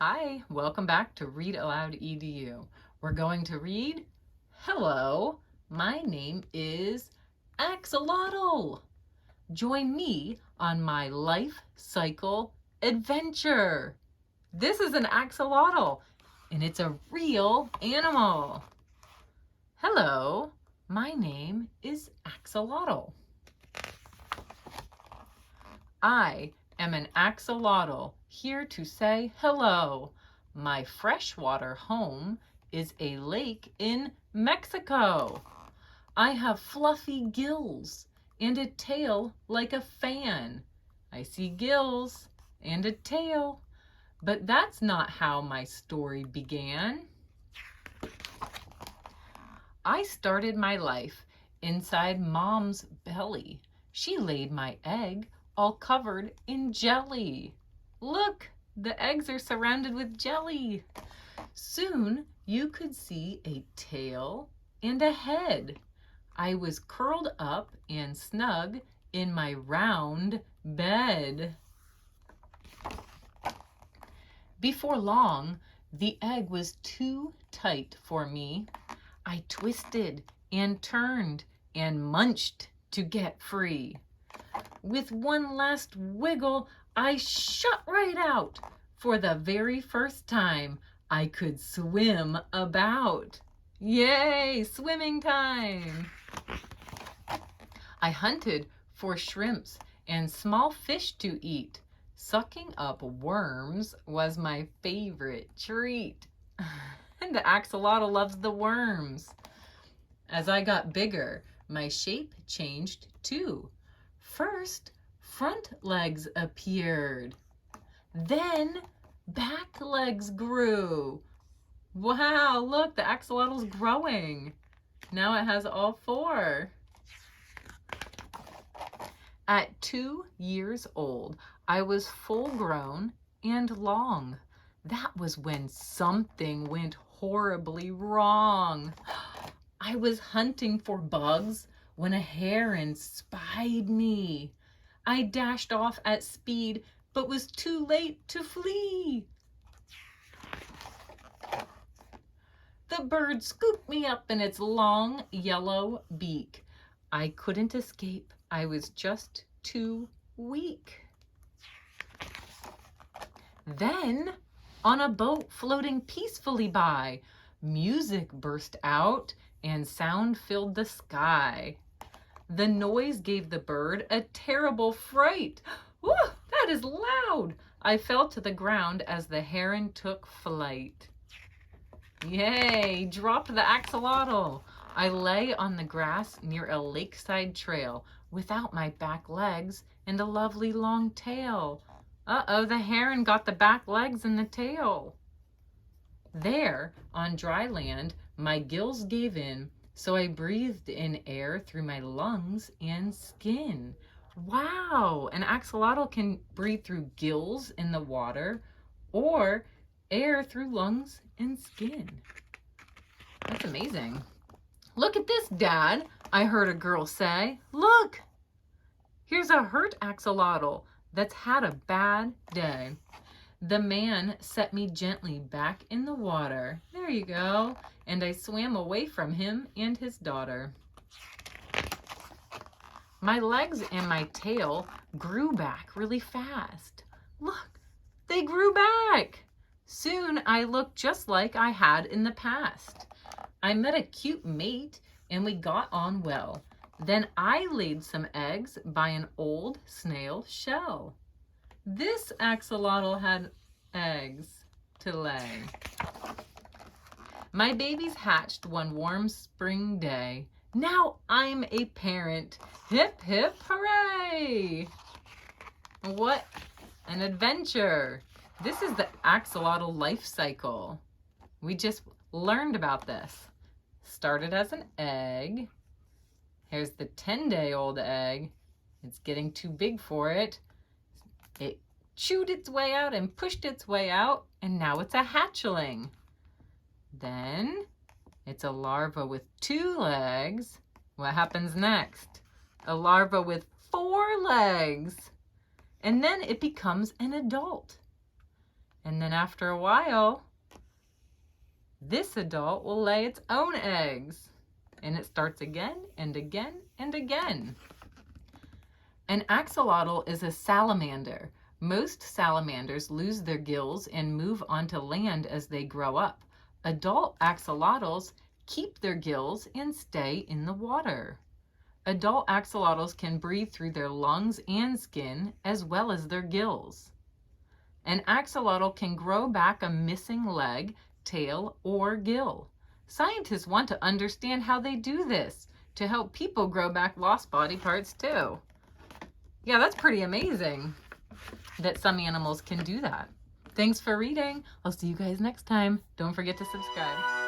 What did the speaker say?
Hi, welcome back to Read Aloud EDU. We're going to read, Hello, my name is Axelottle. Join me on my life cycle adventure. This is an axolotl, and it's a real animal. Hello, my name is Axelottle. I am an axolotl here to say hello. My freshwater home is a lake in Mexico. I have fluffy gills and a tail like a fan. I see gills and a tail, but that's not how my story began. I started my life inside Mom's belly. She laid my egg all covered in jelly. Look, the eggs are surrounded with jelly. Soon you could see a tail and a head. I was curled up and snug in my round bed. Before long, the egg was too tight for me. I twisted and turned and munched to get free. With one last wiggle, I shot right out. For the very first time, I could swim about. Yay, swimming time! I hunted for shrimps and small fish to eat. Sucking up worms was my favorite treat. And the axolotl loves the worms. As I got bigger, my shape changed too. First, front legs appeared. Then, back legs grew. Wow, look, the axolotl's growing. Now it has all four. At 2 years old, I was full grown and long. That was when something went horribly wrong. I was hunting for bugs when a heron spied me. I dashed off at speed, but was too late to flee. The bird scooped me up in its long yellow beak. I couldn't escape. I was just too weak. Then, on a boat floating peacefully by, music burst out and sound filled the sky. The noise gave the bird a terrible fright. Whew, that is loud! I fell to the ground as the heron took flight. Yay, dropped the axolotl. I lay on the grass near a lakeside trail without my back legs and a lovely long tail. Uh-oh, the heron got the back legs and the tail. There, on dry land, my gills gave in, so I breathed in air through my lungs and skin. Wow, an axolotl can breathe through gills in the water or air through lungs and skin. That's amazing. Look at this, Dad, I heard a girl say. Look, here's a hurt axolotl that's had a bad day. The man set me gently back in the water. There you go. And I swam away from him and his daughter. My legs and my tail grew back really fast. Look, they grew back. Soon I looked just like I had in the past. I met a cute mate and we got on well. Then I laid some eggs by an old snail shell. This axolotl had eggs to lay. My babies hatched one warm spring day. Now I'm a parent. Hip, hip, hooray! What an adventure. This is the axolotl life cycle. We just learned about this. Started as an egg. Here's the 10-day-old egg. It's getting too big for it. It chewed its way out and pushed its way out, and now it's a hatchling. Then it's a larva with 2 legs. What happens next? A larva with 4 legs. And then it becomes an adult. And then after a while, this adult will lay its own eggs. And it starts again and again and again. An axolotl is a salamander. Most salamanders lose their gills and move onto land as they grow up. Adult axolotls keep their gills and stay in the water. Adult axolotls can breathe through their lungs and skin as well as their gills. An axolotl can grow back a missing leg, tail, or gill. Scientists want to understand how they do this to help people grow back lost body parts too. Yeah, that's pretty amazing that some animals can do that. Thanks for reading. I'll see you guys next time. Don't forget to subscribe.